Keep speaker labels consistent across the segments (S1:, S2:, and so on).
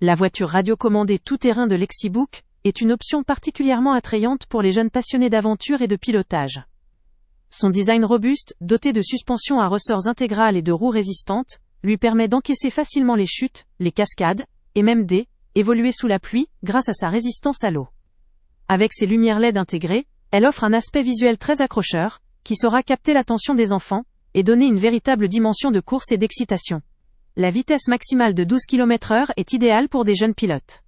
S1: La voiture radiocommandée tout-terrain de Lexibook est une option particulièrement attrayante pour les jeunes passionnés d'aventure et de pilotage. Son design robuste, doté de suspensions à ressorts intégrales et de roues résistantes, lui permet d'encaisser facilement les chutes, les cascades, et même évoluer sous la pluie, grâce à sa résistance à l'eau. Avec ses lumières LED intégrées, elle offre un aspect visuel très accrocheur, qui saura capter l'attention des enfants, et donner une véritable dimension de course et d'excitation. La vitesse maximale de 12 km/h est idéale pour des jeunes pilotes.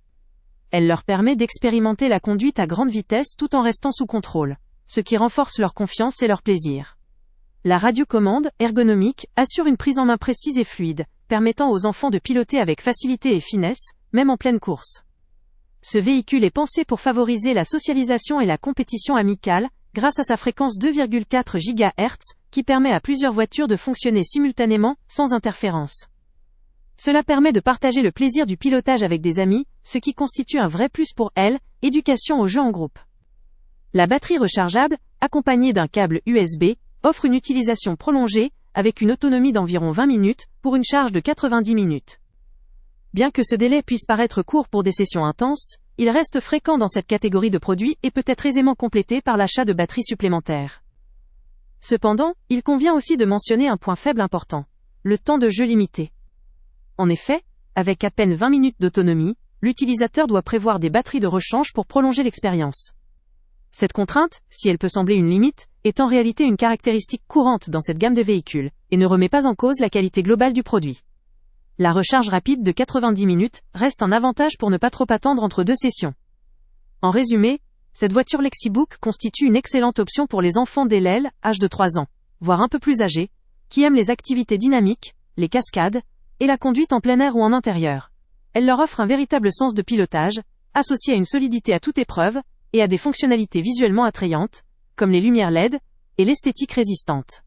S1: Elle leur permet d'expérimenter la conduite à grande vitesse tout en restant sous contrôle, ce qui renforce leur confiance et leur plaisir. La radiocommande, ergonomique, assure une prise en main précise et fluide, permettant aux enfants de piloter avec facilité et finesse, même en pleine course. Ce véhicule est pensé pour favoriser la socialisation et la compétition amicale, grâce à sa fréquence 2,4 GHz, qui permet à plusieurs voitures de fonctionner simultanément, sans interférence. Cela permet de partager le plaisir du pilotage avec des amis, ce qui constitue un vrai plus pour éducation au jeu en groupe. La batterie rechargeable, accompagnée d'un câble USB, offre une utilisation prolongée, avec une autonomie d'environ 20 minutes, pour une charge de 90 minutes. Bien que ce délai puisse paraître court pour des sessions intenses, il reste fréquent dans cette catégorie de produits et peut être aisément complété par l'achat de batteries supplémentaires. Cependant, il convient aussi de mentionner un point faible important: le temps de jeu limité. En effet, avec à peine 20 minutes d'autonomie, l'utilisateur doit prévoir des batteries de rechange pour prolonger l'expérience. Cette contrainte, si elle peut sembler une limite, est en réalité une caractéristique courante dans cette gamme de véhicules, et ne remet pas en cause la qualité globale du produit. La recharge rapide de 90 minutes reste un avantage pour ne pas trop attendre entre deux sessions. En résumé, cette voiture Lexibook constitue une excellente option pour les enfants dès l'âge de 3 ans, voire un peu plus âgés, qui aiment les activités dynamiques, les cascades, et la conduite en plein air ou en intérieur. Elle leur offre un véritable sens de pilotage, associé à une solidité à toute épreuve, et à des fonctionnalités visuellement attrayantes, comme les lumières LED, et l'esthétique résistante.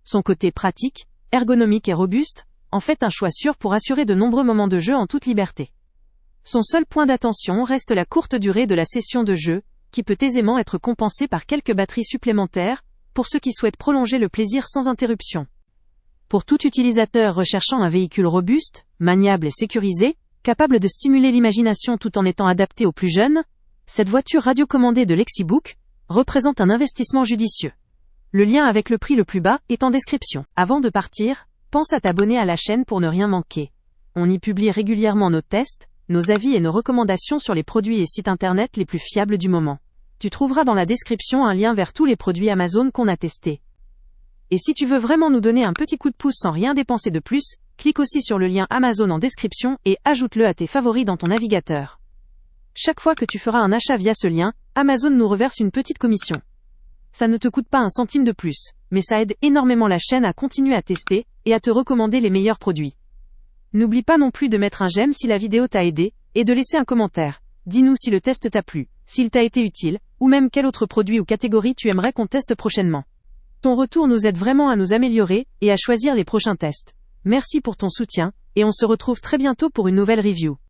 S1: Son côté pratique, ergonomique et robuste, en fait un choix sûr pour assurer de nombreux moments de jeu en toute liberté. Son seul point d'attention reste la courte durée de la session de jeu, qui peut aisément être compensée par quelques batteries supplémentaires, pour ceux qui souhaitent prolonger le plaisir sans interruption. Pour tout utilisateur recherchant un véhicule robuste, maniable et sécurisé, capable de stimuler l'imagination tout en étant adapté aux plus jeunes, cette voiture radiocommandée de Lexibook représente un investissement judicieux. Le lien avec le prix le plus bas est en description. Avant de partir, pense à t'abonner à la chaîne pour ne rien manquer. On y publie régulièrement nos tests, nos avis et nos recommandations sur les produits et sites internet les plus fiables du moment. Tu trouveras dans la description un lien vers tous les produits Amazon qu'on a testés. Et si tu veux vraiment nous donner un petit coup de pouce sans rien dépenser de plus, clique aussi sur le lien Amazon en description et ajoute-le à tes favoris dans ton navigateur. Chaque fois que tu feras un achat via ce lien, Amazon nous reverse une petite commission. Ça ne te coûte pas un centime de plus, mais ça aide énormément la chaîne à continuer à tester et à te recommander les meilleurs produits. N'oublie pas non plus de mettre un j'aime si la vidéo t'a aidé, et de laisser un commentaire. Dis-nous si le test t'a plu, s'il t'a été utile, ou même quel autre produit ou catégorie tu aimerais qu'on teste prochainement. Ton retour nous aide vraiment à nous améliorer et à choisir les prochains tests. Merci pour ton soutien, et on se retrouve très bientôt pour une nouvelle review.